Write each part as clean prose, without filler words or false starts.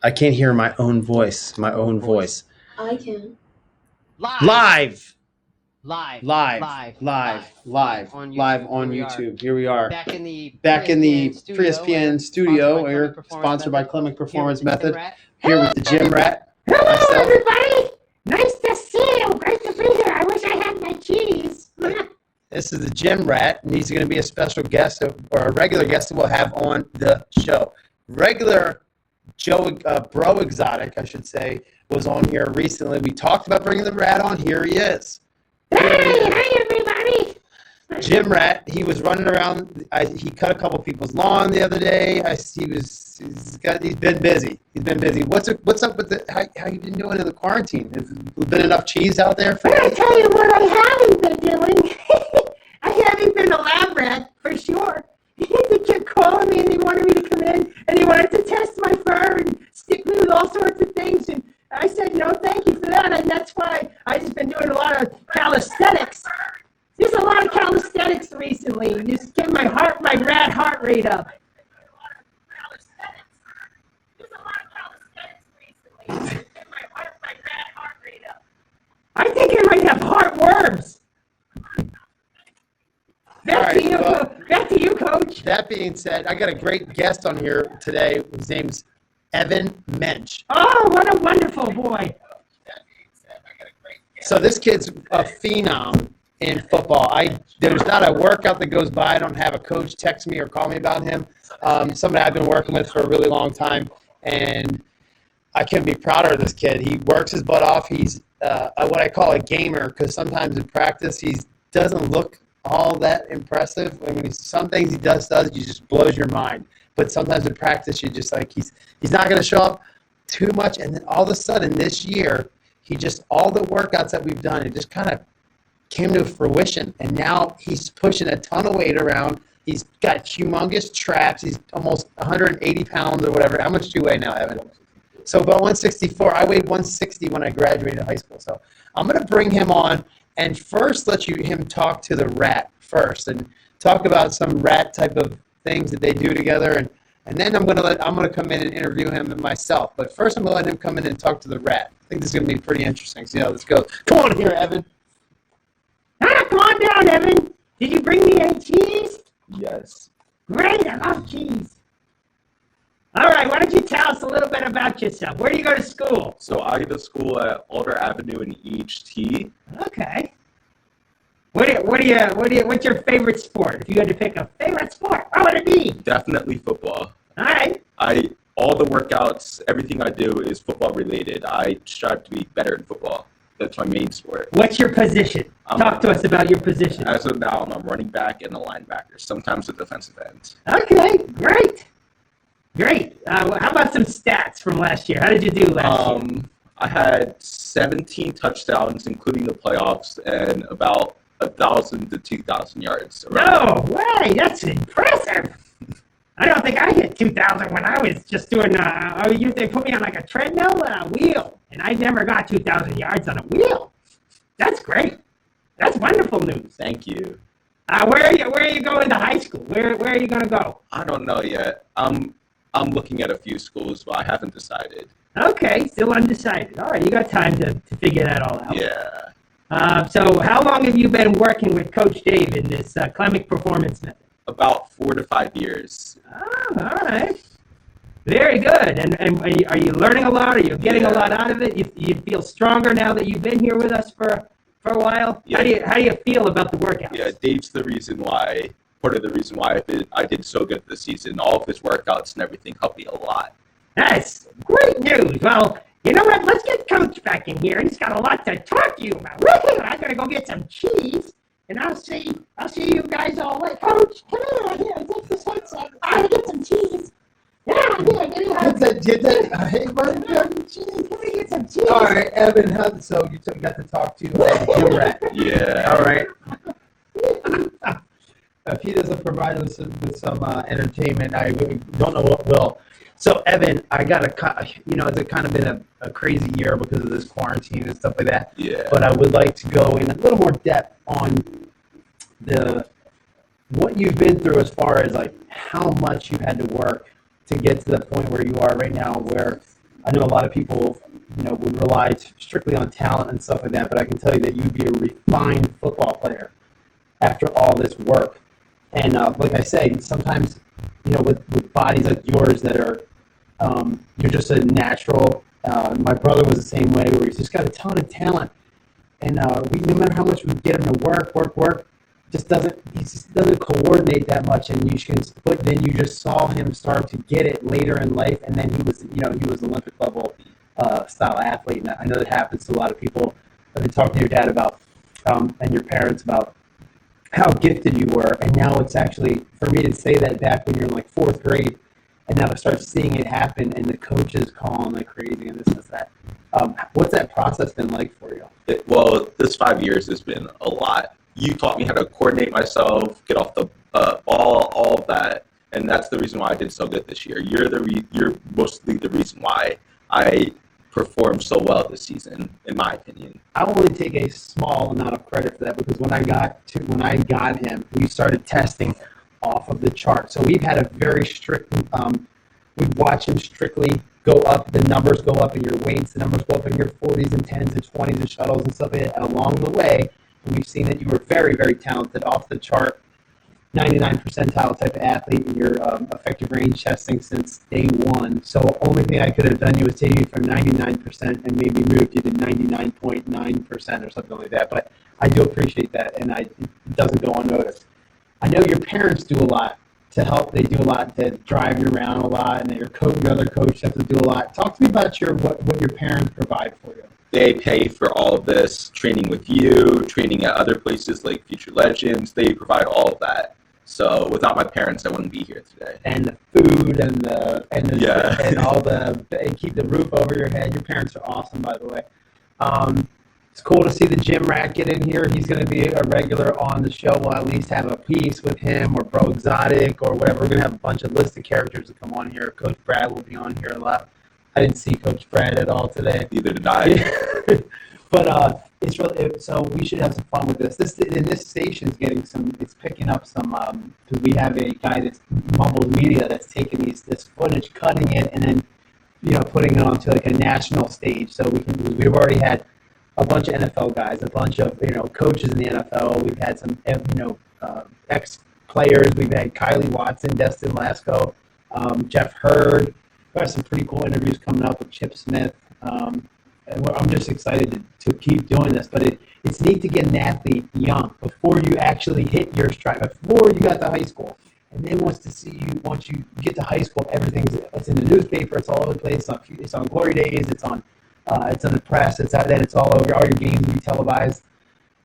I can't hear my own voice. My own voice. I can. Live on YouTube. Here we are. Back in the Pre-Spn studio. We're sponsored by Clinic Performance Method. Here with the Gym Rat. Hello, everybody. Nice to see you. Great to be here. I wish I had my cheese. This is the Gym Rat, and he's going to be a special guest or a regular guest that we'll have on the show. Regular Joe Bro Exotic, I should say, was on here recently. We talked about bringing the Rat on. Here he is. Hey, everybody. Gym Rat, he was running around. He cut a couple people's lawn the other day. He's been busy. What's up with how you been doing in the quarantine? Has there been enough cheese out there for you? I'll tell you what I haven't been doing. I haven't been a lab rat, for sure. They kept calling me and they wanted me to come in and they wanted to test my fur and stick me with all sorts of things. And I said, no, thank you for that. And that's why I've just been doing a lot of calisthenics. There's a lot of calisthenics recently. Just get my rat heart rate up. I think I might have heartworms. Back to you, Coach. That being said, I got a great guest on here today. His name's Evan Mensch. Oh, what a wonderful boy. So this kid's a phenom in football. There's not a workout that goes by I don't have a coach text me or call me about him. Somebody I've been working with for a really long time, and I couldn't be prouder of this kid. He works his butt off. He's what I call a gamer, because sometimes in practice he doesn't look all that impressive. I mean, some things he does you just blows your mind. But sometimes in practice you just like he's not going to show up too much, and then all of a sudden this year all the workouts that we've done, it just kind of came to fruition, and now he's pushing a ton of weight around. He's got humongous traps. He's almost 180 pounds or whatever. How much do you weigh now, Evan? So about 164. I weighed 160 when I graduated high school. So I'm going to bring him on and first let him talk to the Rat first and talk about some rat type of things that they do together, and then I'm going to come in and interview him and myself. But first I'm going to let him come in and talk to the Rat. I think this is going to be pretty interesting. See how this goes. Come on here, Evan. Come on down, Evan. Did you bring me any cheese? Yes. Great, I love cheese. All right, why don't you tell us a little bit about yourself? Where do you go to school? So I go to school at Alder Avenue in EHT. Okay. What's your favorite sport? If you had to pick a favorite sport, what would it be? Definitely football. All right. All the workouts, everything I do is football related. I strive to be better in football. That's my main sport. What's your position? Talk to us about your position. As of now, I'm a running back and a linebacker, sometimes a defensive end. Okay, great. How about some stats from last year? How did you do last year? I had 17 touchdowns, including the playoffs, and about 1,000 to 2,000 yards. No way! That's impressive. I don't think I hit 2,000 when I was just doing. They put me on like a treadmill and a wheel, and I never got 2,000 yards on a wheel. That's great. That's wonderful news. Thank you. Where are you going to high school? Where are you going to go? I don't know yet. I'm looking at a few schools, but I haven't decided. Okay, still undecided. All right, you got time to figure that all out. Yeah. So how long have you been working with Coach Dave in this Clinic Performance Method? About 4 to 5 years. Oh, all right. Very good. And are you learning a lot? Are you getting a lot out of it? You feel stronger now that you've been here with us for a while? Yeah. How do you feel about the workouts? Yeah, Dave's part of the reason why I did so good this season. All of his workouts and everything helped me a lot. That's great news. Well, you know what? Let's get Coach back in here. He's got a lot to talk to you about. Woo-hoo! I gotta go get some cheese, and I'll see you guys all later. Coach, come here. Take this headset. I gotta get some cheese. Yeah, here, give me a Hey, buddy, cheese. Come here, get some cheese. all right, Evan. So you got to talk to Gym Rat. Yeah. All right. If he doesn't provide us with some entertainment, I don't know what will. So, Evan, it's kind of been a crazy year because of this quarantine and stuff like that. Yeah. But I would like to go in a little more depth on what you've been through as far as like how much you had to work to get to the point where you are right now, where I know a lot of people, would rely strictly on talent and stuff like that, but I can tell you that you'd be a refined football player after all this work. And like I say, sometimes, with bodies like yours that are, you're just a natural. My brother was the same way, where he's just got a ton of talent, and no matter how much we get him to work, he just doesn't coordinate that much, and but then you just saw him start to get it later in life, and then he was Olympic level style athlete, and I know that happens to a lot of people. I've been talking to your dad about, and your parents about how gifted you were, and now it's actually, for me to say that back when you're in like fourth grade, and now to start seeing it happen, and the coaches calling like crazy, and this and that. What's that process been like for you? Well, this 5 years has been a lot. You taught me how to coordinate myself, get off the ball, all of that, and that's the reason why I did so good this year. You're mostly the reason why I performed so well this season, in my opinion. I only take a small amount of credit for that, because when I got him, we started testing off of the chart. So we've had a very strict. We watch him strictly go up. The numbers go up in your weights. The numbers go up in your 40s and 10s and 20s and shuttles and stuff like that along the way. And we've seen that you were very, very talented, off the chart, 99 percentile type of athlete in your effective range testing since day one. So the only thing I could have done was take you from 99% and maybe moved you to 99.9% or something like that. But I do appreciate that, and it doesn't go unnoticed. I know your parents do a lot to help. They do a lot to drive you around a lot, and your other coach have to do a lot. Talk to me about what your parents provide for you. They pay for all of this, training with you, training at other places like Future Legends. They provide all of that. So without my parents, I wouldn't be here today. And the food and and keep the roof over your head. Your parents are awesome, by the way. It's cool to see the gym rat get in here. He's going to be a regular on the show. We'll at least have a piece with him, or Bro Exotic, or whatever. We're going to have a bunch of listed characters that come on here. Coach Brad will be on here a lot. I didn't see Coach Brad at all today. Neither did I. But it's really, so we should have some fun with this. This station's it's picking up some, because we have a guy that's Mumbles Media that's taking this footage, cutting it, and then putting it onto like a national stage. So we've already had a bunch of NFL guys, a bunch of coaches in the NFL. We've had some ex players. We've had Kylie Watson, Destin Lasco, Jeff Hurd. We have some pretty cool interviews coming up with Chip Smith. And I'm just excited to keep doing this. But it's neat to get an athlete young, before you actually hit your stride, before you got to high school. And then once you get to high school, it's in the newspaper, it's all over the place. It's on Glory Days, it's on the press, it's all over. All your games will be televised.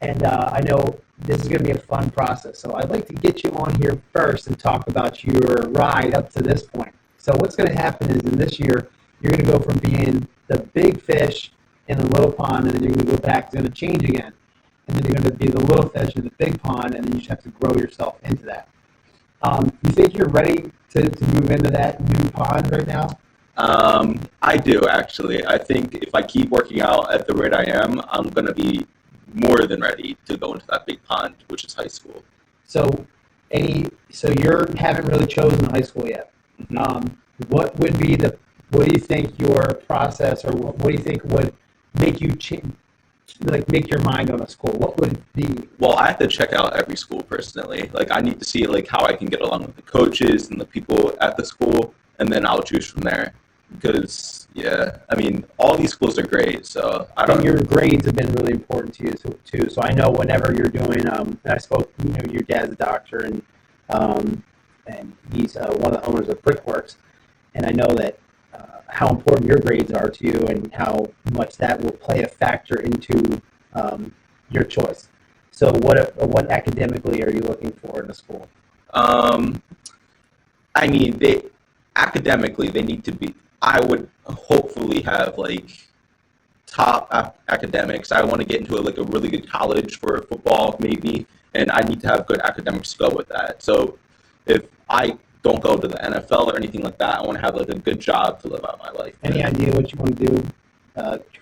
And I know this is going to be a fun process. So I'd like to get you on here first and talk about your ride up to this point. So what's going to happen is, in this year, you're going to go from being the big fish in the little pond, and then you're going to go back, it's going to change again. And then you're going to be the little fish in the big pond, and then you just have to grow yourself into that. You think you're ready to move into that new pond right now? I do, actually. I think if I keep working out at the rate I am, I'm going to be more than ready to go into that big pond, which is high school. So you haven't really chosen high school yet. Mm-hmm. What do you think your process, or what do you think would make you make your mind on a school? What would it be? Well, I have to check out every school personally. I need to see how I can get along with the coaches and the people at the school, and then I'll choose from there. Because all these schools are great. So your grades have been really important to you too. So I know whenever you're doing, I spoke. Your dad's a doctor, and he's one of the owners of Brickworks, and I know that how important your grades are to you, and how much that will play a factor into your choice. So what academically are you looking for in a school? Academically, they need to be. I would hopefully have top academics. I want to get into a really good college for football, maybe, and I need to have good academics to go with that. So if I don't go to the NFL or anything like that, I want to have a good job to live out my life. Any idea what you want to do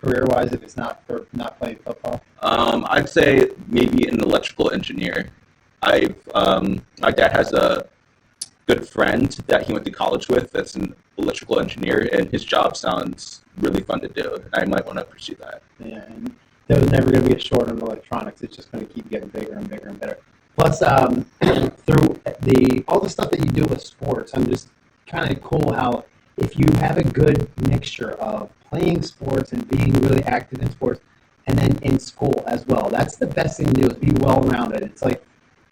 career-wise if it's not playing football? I'd say maybe an electrical engineer. My dad has a good friend that he went to college with that's an electrical engineer, and his job sounds really fun to do. I might want to pursue that. Yeah, and there was never going to be a short on electronics. It's just going to keep getting bigger and bigger and better. Plus, through all the stuff that you do with sports, I'm just kind of cool how if you have a good mixture of playing sports and being really active in sports, and then in school as well, that's the best thing to do is be well-rounded. It's like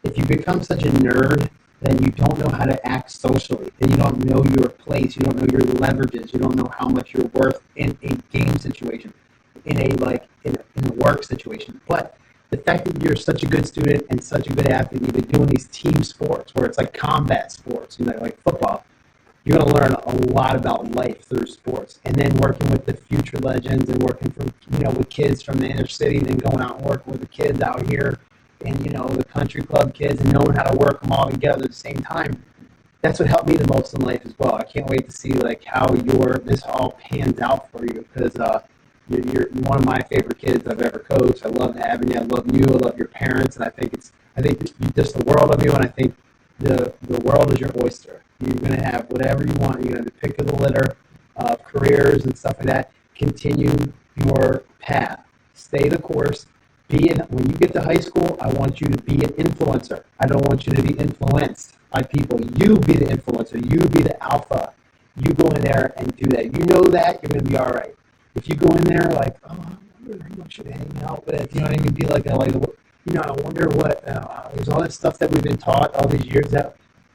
if you become such a nerd, then you don't know how to act socially, and you don't know your place, you don't know your leverages, you don't know how much you're worth in a game situation, in a work situation. But the fact that you're such a good student and such a good athlete, you've been doing these team sports where it's like combat sports, like football, you're going to learn a lot about life through sports. And then working with the future legends and working with kids from the inner city, and then going out and working with the kids out here and, the country club kids, and knowing how to work them all together at the same time. That's what helped me the most in life as well. I can't wait to see how this all pans out for you, because you're one of my favorite kids I've ever coached. I love having you. I love you. I love your parents, and I think just the world of you. And I think the world is your oyster. You're going to have whatever you want. You're going to pick of the litter of careers and stuff like that. Continue your path. Stay the course. When you get to high school, I want you to be an influencer. I don't want you to be influenced by people. You be the influencer. You be the alpha. You go in there and do that. You know that, you're going to be all right. If you go in there I wonder who I should hang out with, I mean? Be I wonder what, there's all that stuff that we've been taught all these years.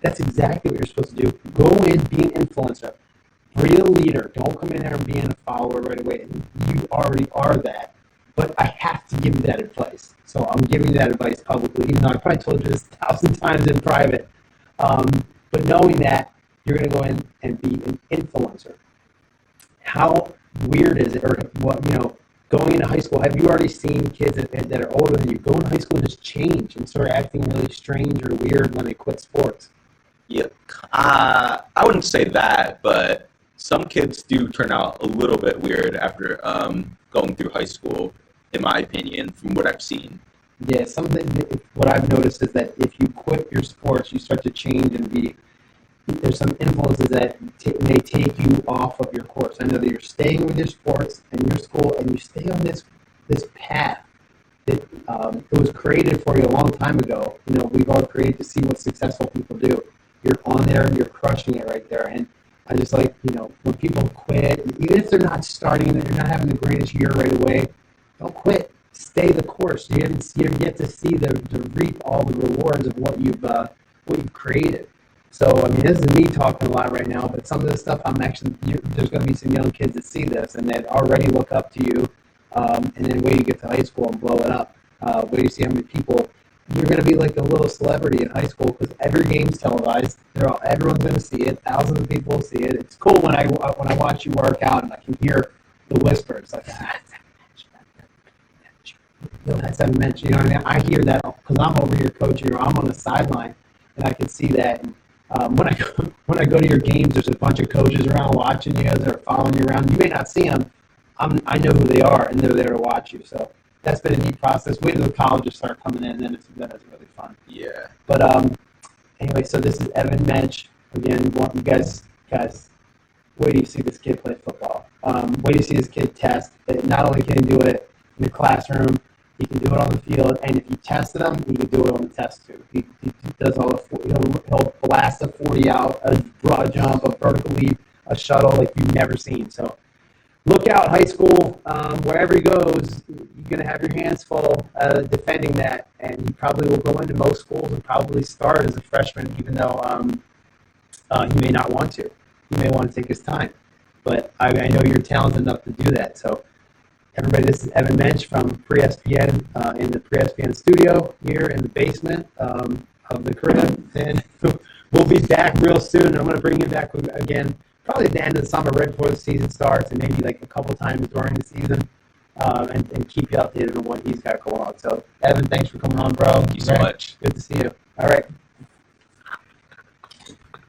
That's exactly what you're supposed to do. Go in, be an influencer. Be a leader. Don't come in there and be a follower right away. You already are that. But I have to give you that advice. So I'm giving you that advice publicly, even though I probably told you this 1,000 times in private. But knowing that, you're going to go in and be an influencer. How weird is it, or what, going into high school, have you already seen kids that are older than you go into high school and just change and start acting really strange or weird when they quit sports? Yeah, I wouldn't say that, but some kids do turn out a little bit weird after going through high school, in my opinion, from what I've seen. Yeah, what I've noticed is that if you quit your sports, you start to change and there's some influences that may take you off of your course. I know that you're staying with your sports and your school, and you stay on this path that it was created for you a long time ago. We've all created to see what successful people do. You're on there and you're crushing it right there. And I just when people quit, even if they're not starting, they're not having the greatest year right away, don't quit. Stay the course. You get to see to reap all the rewards of what you've created. So, I mean, this is me talking a lot right now, but some of the stuff there's going to be some young kids that see this and that already look up to you, and then wait to get to high school and blow it up. Wait to see how many people, you're going to be like a little celebrity in high school, because every game's televised. Everyone's going to see it. Thousands of people will see it. It's cool when I watch you work out and I can hear the whispers, that's a mention. You know what I mean? I hear that because I'm over here coaching, or I'm on the sideline, and I can see that. And, when I go to your games, there's a bunch of coaches around watching you, that are following you around. You may not see them. I know who they are, and they're there to watch you. So that's been a neat process. Wait till the colleges start coming in, and then it's really fun. Yeah. But anyway, so this is Evan Mensch. Again, you guys, wait till you see this kid play football. Wait till you see this kid test. Not only can he do it in the classroom, he can do it on the field, and if you tested him, he can do it on the test too. He does all he'll blast a 40 out, a broad jump, a vertical leap, a shuttle like you've never seen. So look out, high school, wherever he goes, you're going to have your hands full defending that, and he probably will go into most schools and probably start as a freshman, even though he may not want to. He may want to take his time. But I know you're talented enough to do that. So everybody, this is Evan Mensch from Pre-Spn in the Pre-Spn studio here in the basement of the crib. And we'll be back real soon. I'm going to bring you back again probably at the end of the summer, right before the season starts, and maybe like a couple times during the season, and keep you updated on what he's got going on. So, Evan, thanks for coming on, bro. Thank you so much. Good to see you. All right.